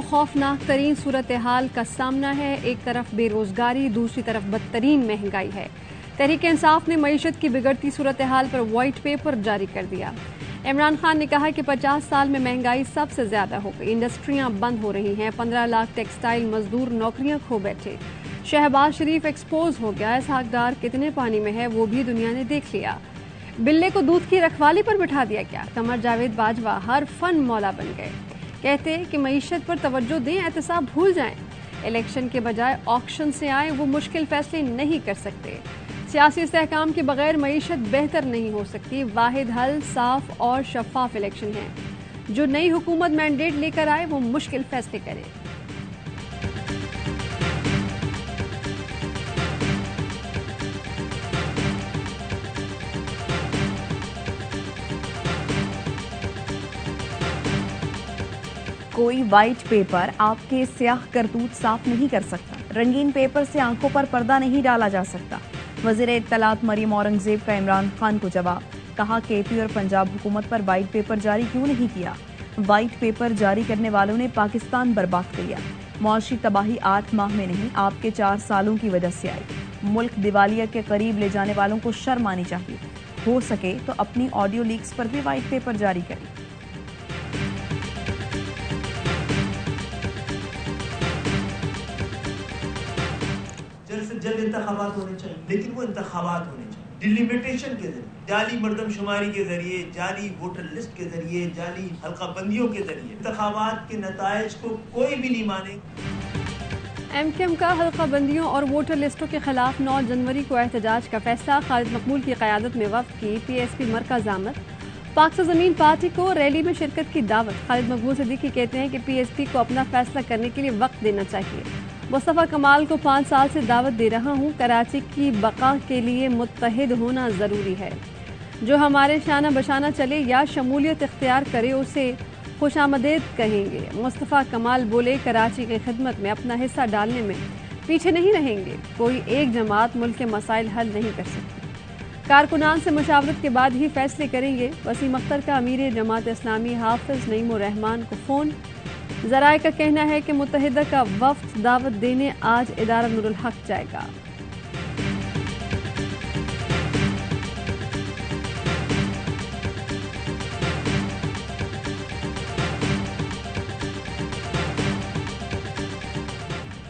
को खौफनाक तरीन सूरत हाल का सामना है। एक तरफ बेरोजगारी, दूसरी तरफ बदतरीन महंगाई है। तहरीक इंसाफ ने मईशत की बिगड़ती सूरत हाल पर व्हाइट पेपर जारी कर दिया। इमरान खान ने कहा कि 50 साल में महंगाई सबसे ज्यादा हो गई, इंडस्ट्रियां बंद हो रही हैं, 15 लाख टेक्सटाइल मजदूर नौकरियां खो बैठे। शहबाज शरीफ एक्सपोज हो गया, इसहाक डार कितने पानी में है वो भी दुनिया ने देख लिया। बिल्ले को दूध की रखवाली पर बिठा दिया गया। कमर जावेद बाजवा हर फन मौला बन गए। कहते कि मईशत पर तवज्जो दें, एहतसाब भूल जाएं। इलेक्शन के बजाय ऑक्शन से आए, वो मुश्किल फैसले नहीं कर सकते। सियासी इस्तेहकाम के बगैर मईशत बेहतर नहीं हो सकती। वाहिद हल साफ और शफाफ इलेक्शन है। जो नई हुकूमत मैंडेट लेकर आए वो मुश्किल फैसले करे। कोई व्हाइट पेपर आपके स्याह करतूत साफ नहीं कर सकता। रंगीन पेपर से आंखों पर पर्दा नहीं डाला जा सकता। वज़ीर इत्तलात मरियम औरंगजेब का इमरान खान को जवाब। कहा केपी और पंजाब हुकूमत पर व्हाइट पेपर जारी क्यों नहीं किया। व्हाइट पेपर जारी करने वालों ने पाकिस्तान बर्बाद किया। मुआशी तबाही 8 माह में नहीं, आपके 4 सालों की वजह से आई। मुल्क दिवालिया के करीब ले जाने वालों को शर्म आनी चाहिए। हो सके तो अपनी ऑडियो लीक्स पर भी व्हाइट पेपर जारी करें। जल्द से जल्द इंतखाबात होने चाहिए, लेकिन वो इंतखाबात होने चाहिए डिलिमिटेशन के जरिए, जाली मर्दमशुमारी के जरिए, जाली वोटर लिस्ट के जरिए, जाली हल्का बंदियों के जरिए। इंतखाबात के नतायज को कोई भी नहीं माने। एमकेएम का हल्का बंदियों और वोटर लिस्टों के खिलाफ 9 जनवरी को एहतजाज का फैसला। खालिद मकबूल की क़यादत में वफ़द की पीएसपी मरकज़ आमद। पाक से ज़मीन पार्टी को रैली में शिरकत की दावत। खालिद मकबूल सिद्दीकी कहते हैं कि पीएसपी को अपना फैसला करने के लिए वक्त देना चाहिए। मुस्तफ़ा कमाल को 5 साल से दावत दे रहा हूँ, कराची की बका के लिए मुत्तहिद होना ज़रूरी है। जो हमारे शाना बशाना चले या शमूलियत इख्तियार करे उसे खुशामदीद कहेंगे। मुस्तफ़ा कमाल बोले कराची की खिदमत में अपना हिस्सा डालने में पीछे नहीं रहेंगे। कोई एक जमात मुल्क के मसाइल हल नहीं कर सकती। कारकुनान से मुशावरत के बाद ही फैसले करेंगे। वसीम अख्तर का अमीर जमात इस्लामी हाफिज नईमुर रहमान को फ़ोन। ज़राए का कहना है कि मुत्तहिदा का वफ्द दावत देने आज इदारा नूरुल हक जाएगा।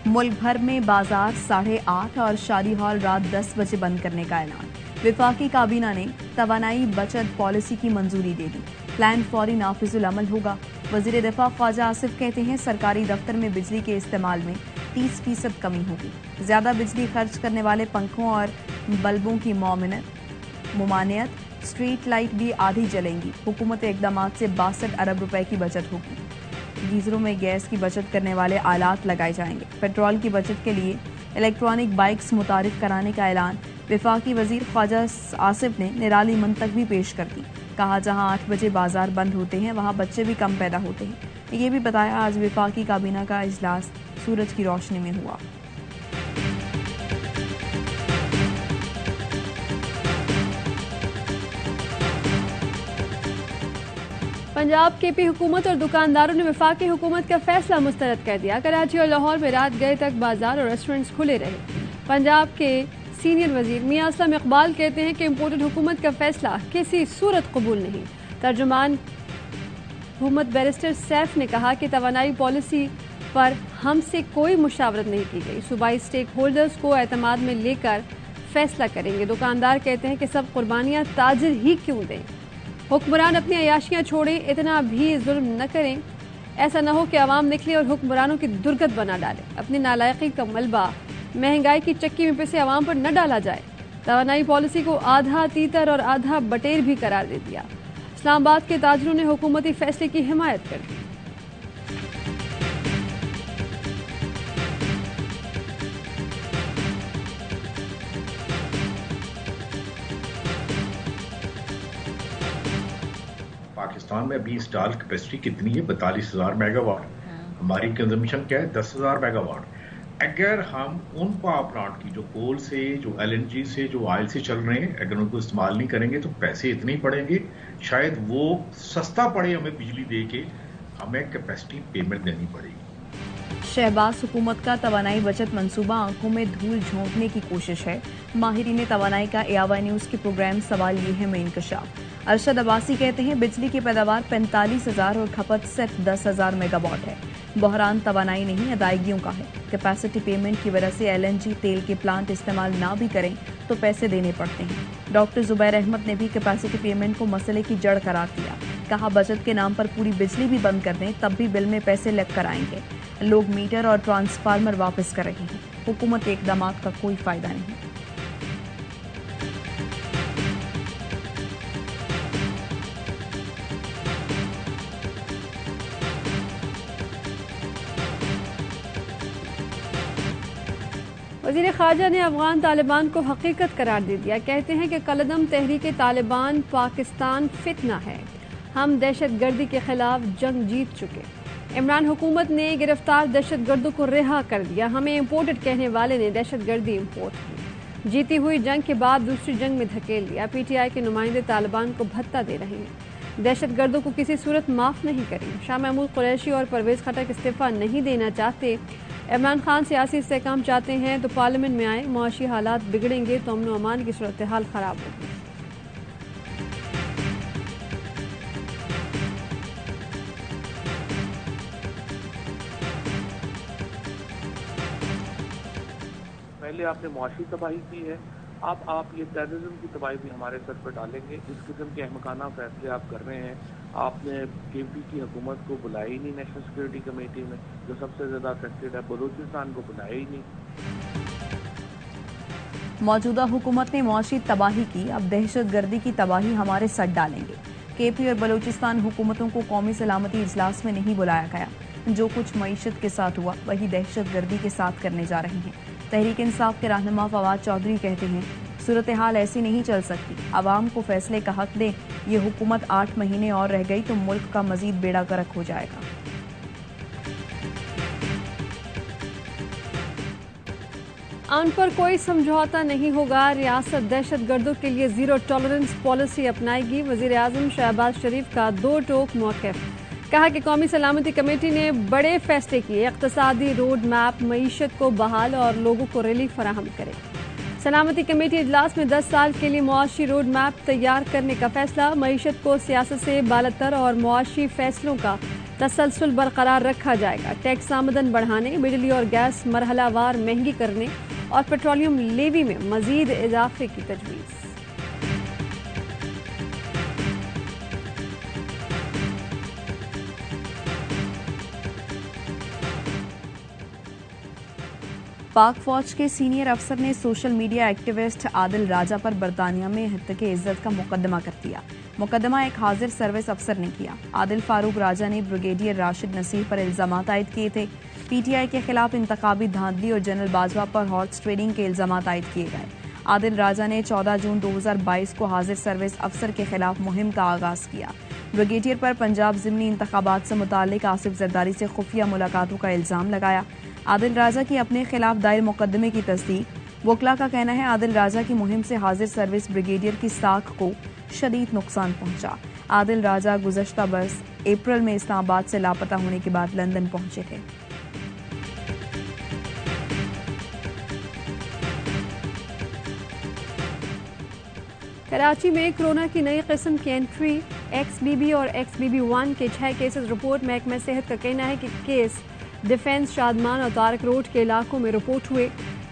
मुल्क भर में बाजार 8:30 और शादी हॉल रात 10 बजे बंद करने का ऐलान। विफाकी काबीना ने तवानाई बचत पॉलिसी की मंजूरी दे दी। प्लान फौरी नाफिजुल अमल होगा। वज़ीर दिफा ख्वाजा आसिफ कहते हैं सरकारी दफ्तर में बिजली के इस्तेमाल में 30% कमी होगी। ज़्यादा बिजली खर्च करने वाले पंखों और बल्बों की मुमानियत, स्ट्रीट लाइट भी आधी जलेंगी। हुकूमत इकदाम से 62 अरब रुपए की बचत होगी। गीजरों में गैस की बचत करने वाले आलात लगाए जाएंगे। पेट्रोल की बचत के लिए इलेक्ट्रॉनिक बाइक्स मुतारिफ कराने का ऐलान विफाकी वजीर ख्वाजा आसिफ ने निराली मंतक भी पेश कर दी। कहा जहां 8 बजे बाजार बंद होते हैं वहां बच्चे भी कम पैदा होते हैं। ये भी बताया आज विफाकी काबीना का इजलास सूरज की रोशनी में हुआ। पंजाब केपी हुकूमत और दुकानदारों ने वफाकी हुकूमत का फैसला मुस्तरद कर दिया। कराची और लाहौर में रात गए तक बाजार और रेस्टोरेंट्स खुले रहे। पंजाब के सीनियर वजीर मियां असलम इकबाल कहते हैं कि इम्पोर्टेड हुकूमत का फैसला किसी सूरत कबूल नहीं। तर्जुमान हुकूमत बैरिस्टर सैफ ने कहा कि तवानाई पॉलिसी पर हमसे कोई मुशावरत नहीं की गई। सूबाई स्टेक होल्डर्स को एतमाद में लेकर फैसला करेंगे। दुकानदार कहते हैं कि सब कुर्बानियाँ ताजिर ही क्यों दें। हुक्मरान अपनी अयाशियाँ छोड़ें, इतना भी जुल्म न करें। ऐसा न हो कि आवाम निकले और हुक्मरानों की दुर्गत बना डाले। अपनी नालायकी का मलबा महंगाई की चक्की में पिसे आवाम पर न डाला जाए। तवानाई पॉलिसी को आधा तीतर और आधा बटेर भी करार दे दिया। इस्लामाबाद के ताजरों ने हुकूमती फैसले की हिमायत कर दी। पाकिस्तान में अभी इंस्टॉल कैपेसिटी कितनी है? 42,000 मेगावाट। हमारी कंजम्पशन क्या है? 10,000 मेगावाट। अगर हम उन पावर प्लांट की जो कोल से, जो एलएनजी से, जो ऑयल से चल रहे हैं, अगर उनको इस्तेमाल नहीं करेंगे तो पैसे इतने ही पड़ेंगे, शायद वो सस्ता पड़े हमें बिजली दे के, हमें कैपेसिटी पेमेंट देनी पड़ेगी। शहबाज हुकूमत का तवानाई बचत मंसूबा आंखों में धूल झोंकने की कोशिश है। माहिरीन तवानाई का एआवाई न्यूज के प्रोग्राम सवाल ये है में इंकशाफ। अरशद अब्बासी कहते हैं बिजली की पैदावार 45,000 और खपत सिर्फ 10,000 मेगावाट है। बहरान तवानाई नहीं अदायगियों का है। कैपेसिटी पेमेंट की वजह से एलएनजी तेल के प्लांट इस्तेमाल ना भी करें तो पैसे देने पड़ते हैं। डॉक्टर जुबैर अहमद ने भी कैपेसिटी पेमेंट को मसले की जड़ करार दिया। कहा बचत के नाम पर पूरी बिजली भी बंद कर दें तब भी बिल में पैसे लग कर आएंगे। लोग मीटर और ट्रांसफार्मर वापस कर रहे हैं। हुकूमत के इकदाम का कोई फायदा नहीं। वज़ीर ख़ारजा ने अफ़गान तालिबान को हकीकत करार दे दिया। कहते हैं कि कलदम तहरीक तालिबान पाकिस्तान फितना है। हम दहशत गर्दी के खिलाफ जंग जीत चुके। इमरान हुकूमत ने गिरफ्तार दहशत गर्दों को रिहा कर दिया। हमें इम्पोर्टेड कहने वाले ने दहशत गर्दी इम्पोर्ट की। जीती हुई जंग के बाद दूसरी जंग में धकेल दिया। पीटीआई के नुमाइंदे तालिबान को भत्ता दे रहे हैं। दहशत गर्दों को किसी सूरत माफ़ नहीं करेंगे। शाह महमूद कुरैशी और परवेज़ खटक इस्तीफ़ा नहीं देना चाहते। इमरान खान सियासी इस्तेहकाम चाहते हैं तो पार्लियामेंट में आए। मुआशी हालात बिगड़ेंगे तो अमन व अमान की सूरत हाल ख़राब होगी। पहले आपने मुआशी तबाही की है, अब आप ये टेररिज्म की तबाही भी हमारे सर पर डालेंगे। इस किस्म के अहमकाना फैसले आप कर रहे हैं। आपने केपी की हुकूमत को बुलाया ही नहीं नेशनल सिक्योरिटी कमेटी में, जो सबसे ज़्यादा अफेक्टेड है। बलूचिस्तान को बुलाया ही नहीं। मौजूदा हुकूमत ने मुआशी तबाही की, अब दहशत गर्दी की तबाही हमारे सर डालेंगे। केपी और बलूचिस्तान हुकूमतों को कौमी सलामती इजलास में नहीं बुलाया गया। जो कुछ मईशत के साथ हुआ वही दहशत गर्दी के साथ करने जा रहे हैं। तहरीक इंसाफ के रहनुमा फवाद चौधरी कहते हैं सूरत हाल ऐसी नहीं चल सकती। आवाम को फैसले का हक दें। ये हुकूमत 8 महीने और रह गई तो मुल्क का मजीद बेड़ा गर्क हो जाएगा। अमन पर कोई समझौता नहीं होगा। रियासत दहशत गर्दों के लिए जीरो टॉलरेंस पॉलिसी अपनाएगी। वजीर आजम शहबाज शरीफ का दो टोक मौक़िफ़। कहा कि कौमी सलामती कमेटी ने बड़े फैसले किए। इक़्तिसादी रोड मैप मईशत को बहाल और लोगों को रिलीफ फराहम करे। सलामती कमेटी इजलास में 10 साल के लिए मुआशी रोड मैप तैयार करने का फैसला। मईशत को सियासत से बालतर और मुआशी फैसलों का तसलसल बरकरार रखा जाएगा। टैक्स आमदन बढ़ाने, बिजली और गैस मरहलावार महंगी करने और पेट्रोलियम लेवी में मजीद इजाफे की तजवीज़। पाक फौज के सीनियर अफसर ने सोशल मीडिया एक्टिविस्ट आदिल राजा पर बरतानिया में हत्या इज्जत का मुकदमा कर दिया। मुकदमा एक हाजिर सर्विस अफसर ने किया। आदिल फारूक राजा ने ब्रिगेडियर राशिद नसीर पर इल्जामात आयद किए थे। पीटीआई के खिलाफ इंतखाबी धांधली और जनरल बाजवा पर हॉर्स ट्रेडिंग के इल्जामात आयद किए गए। आदिल राजा ने 14 जून 2022 को हाजिर सर्विस अफसर के खिलाफ मुहिम का आगाज किया। ब्रिगेडियर पर पंजाब ज़िमनी इंतखाबात से मुताल्लिक आसिफ जरदारी से खुफिया मुलाकातों का इल्जाम लगाया। आदिल राजा की अपने खिलाफ दायर मुकदमे की तस्दीक। वकला का कहना है आदिल राजा की मुहिम से हाजिर सर्विस ब्रिगेडियर की साख को शदीद नुकसान पहुंचा। आदिल राजा गुज़श्ता बरस अप्रैल में इस्लामाबाद से लापता होने के बाद लंदन पहुंचे थे। कराची में कोरोना की नई किस्म की एंट्री। XBB और XBB1 के 6 केसेस रिपोर्ट। महकमा सेहत का कहना है कि केस डिफेंस, शादमान और तारक रोड के इलाकों में रिपोर्ट हुए।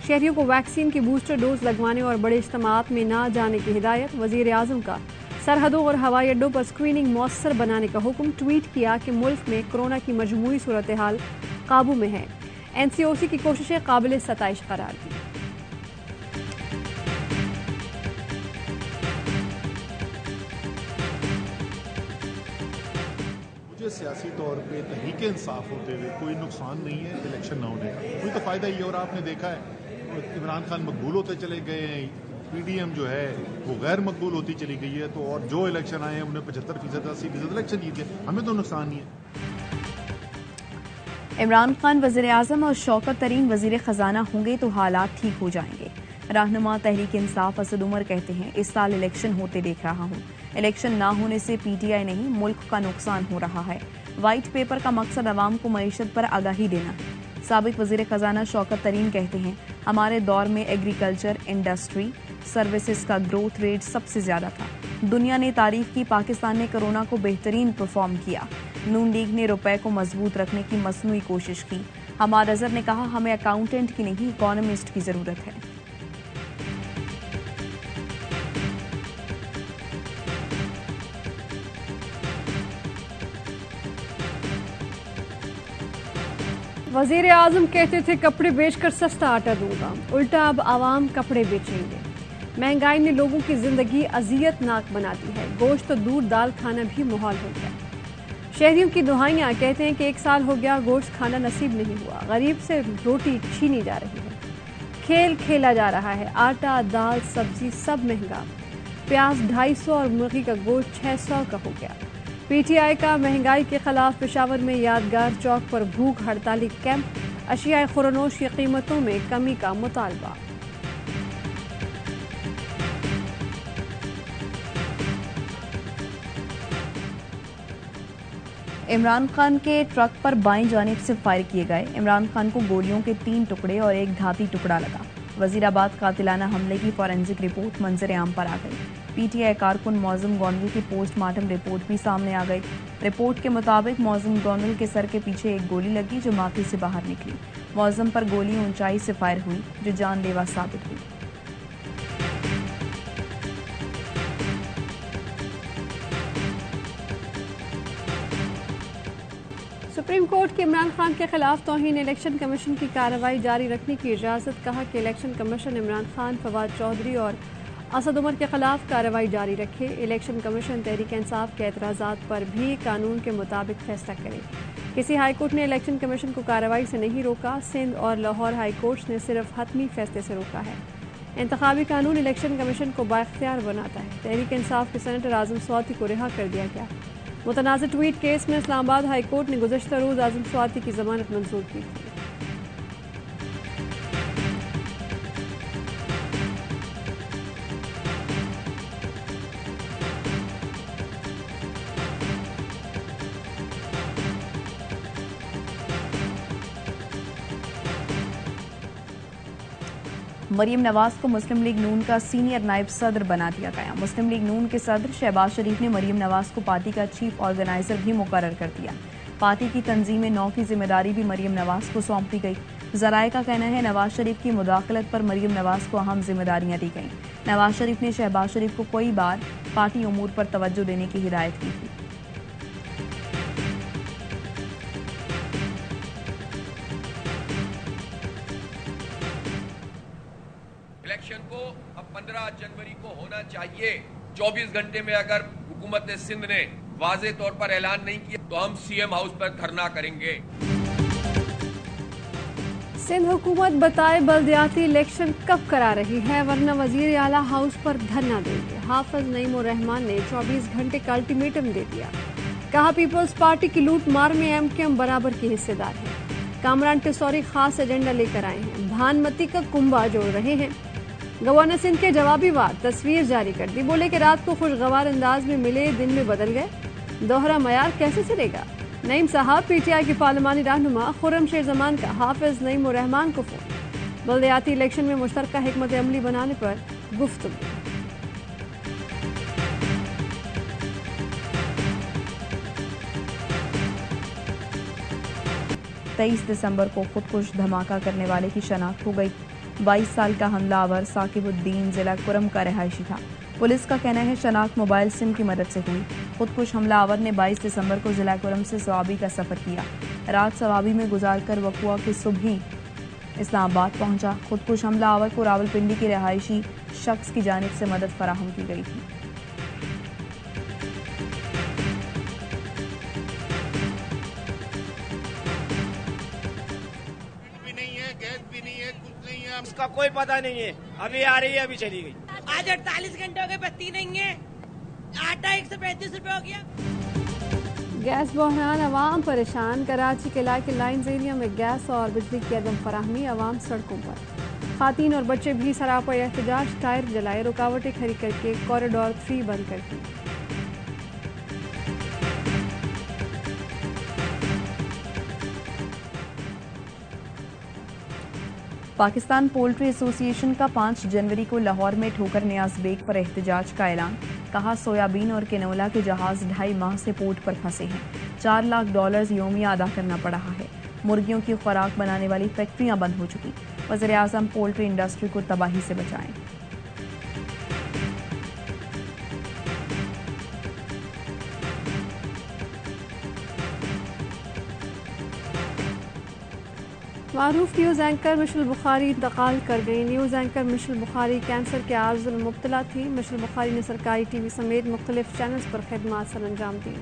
शहरियों को वैक्सीन की बूस्टर डोज लगवाने और बड़े इज्तिमात में ना जाने की हिदायत। वज़ीर आज़म का सरहदों और हवाई अड्डों पर स्क्रीनिंग मौसर बनाने का हुक्म। ट्वीट किया कि मुल्क में कोरोना की मजमूई सूरत हाल काबू में है। NCOC की कोशिशें काबिल सताइश करार दी। सियासी तौर पे तहरीक इंसाफ होते हुए कोई नुकसान नहीं है इलेक्शन ना होने का। कोई तो फ़ायदा ही है। और आपने देखा है इमरान खान मकबूल होते चले गए हैं, PDM जो है वो गैर मकबूल होती चली गई है। तो और जो इलेक्शन आए हैं उन्हें 75%, 80% इलेक्शन जीत गए। हमें तो नुकसान नहीं है। इमरान खान वज़ीर आज़म और शौकत तरीन वज़ीर ख़जाना होंगे तो हालात ठीक हो जाएंगे। रहनुमा तहरीक इंसाफ असद उमर कहते हैं इस साल इलेक्शन होते देख रहा हूँ। इलेक्शन ना होने से PTI नहीं मुल्क का नुकसान हो रहा है। वाइट पेपर का मकसद अवाम को मईशत पर आगाही देना है। साबिक वज़ीर ख़जाना शौकत तरीन कहते हैं, हमारे दौर में एग्रीकल्चर, इंडस्ट्री, सर्विसेज का ग्रोथ रेट सबसे ज़्यादा था। दुनिया ने तारीफ की, पाकिस्तान ने कोरोना को बेहतरीन परफॉर्म किया। नून लीग ने रुपए को मजबूत रखने की मसनूई कोशिश की। हमाद अजहर ने कहा, हमें अकाउंटेंट की नहीं, इकोनॉमिस्ट की ज़रूरत है। वजीर आजम कहते थे कपड़े बेचकर सस्ता आटा दूंगा, उल्टा अब आवाम कपड़े बेचेंगे। महंगाई ने लोगों की जिंदगी अजियतनाक बना दी है। गोश्त तो दूर, दाल खाना भी मुहाल हो गया। शहरियों की दुहाइयां कहते हैं कि 1 साल हो गया गोश्त खाना नसीब नहीं हुआ। गरीब से रोटी छीनी जा रही है, खेल खेला जा रहा है। आटा, दाल, सब्जी सब महंगा। प्याज 250 और मुर्गी का गोश्त 600 का हो गया। पीटीआई का महंगाई के खिलाफ पेशावर में यादगार चौक पर भूख हड़ताली कैंप। अशियाए खुरनोश की कीमतों में कमी का मुतालबा। इमरान खान के ट्रक पर बाईं जानिब से फायर किए गए। इमरान खान को गोलियों के 3 टुकड़े और एक धाती टुकड़ा लगा। वजीराबाद कातिलाना हमले की फॉरेंसिक रिपोर्ट मंजर आम पर आ गई। पीटीआई कारकुन मौजम गोंदल की पोस्टमार्टम रिपोर्ट भी सामने आ गई। रिपोर्ट के मुताबिक मौजम गोंदल के सर के पीछे एक गोली लगी जो माथे से बाहर निकली। मौजम पर गोली ऊंचाई से फायर हुई जो जानलेवा साबित हुई। सुप्रीम कोर्ट के इमरान खान के खिलाफ तौहीन इलेक्शन कमीशन की कार्रवाई जारी रखने की इजाज़त। कहा कि इलेक्शन कमीशन इमरान खान, फवाद चौधरी और असद उमर के खिलाफ कार्रवाई जारी रखे। इलेक्शन कमीशन तहरीक इंसाफ के एतराज़ात पर भी कानून के मुताबिक फैसला करे। किसी हाईकोर्ट ने इलेक्शन कमीशन को कार्रवाई से नहीं रोका। सिंध और लाहौर हाईकोर्ट ने सिर्फ हतमी फैसले से रोका है। इंतखाबी कानून इलेक्शन कमीशन को बाख्तियार बनाता है। तहरीक इंसाफ के सेनेटर आजम स्वाति को रिहा कर दिया गया। मुतनाज़ ट्वीट केस में इस्लामाबाद हाई कोर्ट ने गुज़श्ता रोज़ आजम स्वाति की जमानत मंजूर की थी। मरीम नवाज को मुस्लिम लीग नून का सीनियर नायब सदर बना दिया गया। मुस्लिम लीग नून के सदर शहबाज शरीफ ने मरीम नवाज को पार्टी का चीफ ऑर्गेनाइजर भी मुकर्रर कर दिया। पार्टी की तंजीम 9 की जिम्मेदारी भी मरीम नवाज को सौंप दी गई। ज़राए का कहना है नवाज शरीफ की मुदाखलत पर मरीम नवाज को अहम जिम्मेदारियां दी गईं। नवाज शरीफ ने शहबाज शरीफ को कई बार पार्टी उमूर पर तवज्जो देने की हिदायत की थी। इलेक्शन को अब 15 जनवरी को होना चाहिए। 24 घंटे में अगर हुकूमत सिंध ने वाज़े तौर पर ऐलान नहीं किया तो हम सीएम हाउस पर धरना करेंगे। सिंध हुकूमत बताए बल्दियाती इलेक्शन कब करा रही है, वरना वजीर आला हाउस पर धरना देंगे। हाफिज नईम उर रहमान ने 24 घंटे का अल्टीमेटम दे दिया। कहा पीपल्स पार्टी की लूट मार में एमकेएम बराबर की हिस्सेदार है। कामरान टिसौरी खास एजेंडा लेकर आए हैं, भानमती का कुंभा जोड़ रहे हैं। गवर्नर सिंध के जवाबी वार तस्वीर जारी कर दी। बोले कि रात को खुशगवार अंदाज में मिले, दिन में बदल गए। दोहरा मयार कैसे चलेगा। नईम साहब पीटीआई की पार्लिमानी रहनुमा खुर्रम शेर जमान का हाफिज नईम उर रहमान को फोन। बल्दियाती इलेक्शन में मुश्तरका हिकमत अमली बनाने पर गुफ्तगू। 23 दिसंबर को खुदकुश धमाका करने वाले की शनाख्त हो गई। 22 साल का हमलावर साकिबुद्दीन जिला कुरम का रहायशी था। पुलिस का कहना है शनाख्त मोबाइल सिम की मदद से हुई। खुदकुश हमलावर ने 22 दिसंबर को जिला कुरम से सवाबी का सफर किया। रात सवाबी में गुजारकर वकुआ की सुबह ही इस्लामाबाद पहुंचा। खुदकुश हमलावर को रावलपिंडी के रहायशी शख्स की जानिब से मदद फराहम की गई थी। उसका कोई पता नहीं है, अभी आ रही है अभी चली गई। आज 48 घंटे हो गए, बत्ती नहीं है। आटा 135 रुपए हो गया। गैस बहरान, अवाम परेशान। कराची के इलाके लाइन्स एरिया में गैस और बिजली की अदम फराहमी, अवाम सड़कों पर। खातीन और बच्चे भी सरापा एहतजाज, टायर जलाए, रुकावटें खड़ी करके कॉरिडोर 3 बंद कर दी। पाकिस्तान पोल्ट्री एसोसिएशन का 5 जनवरी को लाहौर में ठोकर नियाज बेग पर एहतजाज का ऐलान। कहा, सोयाबीन और केनोला के जहाज 2.5 माह से पोर्ट पर फंसे हैं। $4 लाख योमिया अदा करना पड़ रहा है। मुर्गियों की खुराक बनाने वाली फैक्ट्रियां बंद हो चुकी। वज़ीर-ए-आज़म पोल्ट्री इंडस्ट्री को तबाही से बचाएं। मारूफ न्यूज़ एंकर मिशेल बुखारी इंतकाल कर गई। News anchor Michelle Bukhari cancer के आर्ज़ में मुब्तला थी। मिशेल बुखारी ने सरकारी टीवी समेत मुख्तलिफ चैनल्स पर खिदमात सर अंजाम दी।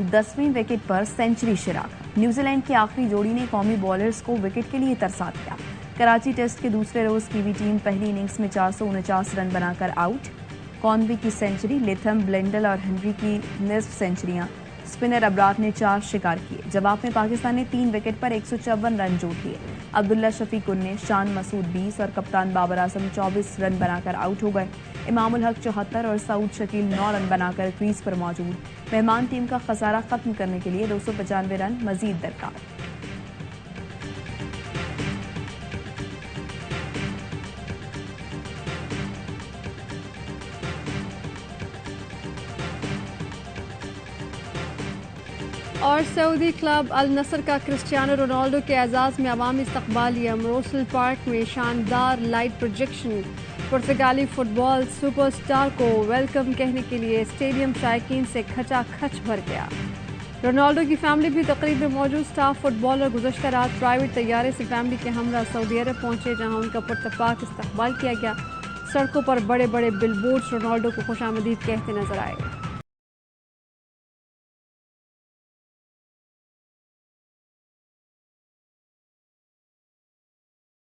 दसवीं विकेट पर सेंचुरी शिराक। न्यूजीलैंड की आखिरी जोड़ी ने कौमी बॉलर्स को विकेट के लिए तरसा दिया। कराची टेस्ट के दूसरे रोज कीवी टीम पहली इनिंग्स में 449 रन बनाकर आउट। कॉनवे की सेंचुरी, लेथम, ब्लेंडल और हेनरी की निस्फ सेंचुरियां। स्पिनर अबरार ने 4 शिकार किए। जवाब में पाकिस्तान ने 3 विकेट पर 154 रन जोड़ लिए। अब्दुल्ला शफीक 19, शान मसूद 20 और कप्तान बाबर आजम 24 रन बनाकर आउट हो गए। इमामुल हक 74 और सऊद शकील 9 रन बनाकर क्रीज पर मौजूद। मेहमान टीम का खसारा खत्म करने के लिए 295 रन मजीद दरकार। और सऊदी क्लब अल नसर का क्रिस्टियानो रोनाल्डो के एजाज़ में अवामी इस्तकबालिया। रोसल पार्क में शानदार लाइट प्रोजेक्शन। पुर्तगाली फुटबॉल सुपरस्टार को वेलकम कहने के लिए स्टेडियम शायकीन से खचाखच भर गया। रोनाल्डो की फैमिली भी तकरीब में मौजूद। स्टाफ फुटबॉलर गुज़श्ता रात प्राइवेट तैयारे से फैमिली के हमरा सऊदी अरब पहुंचे, जहां उनका पुरतपाक इस्तकबाल किया गया। सड़कों पर बड़े बड़े बिलबोर्ड्स रोनाल्डो को खुशामदीद कहते नजर आए।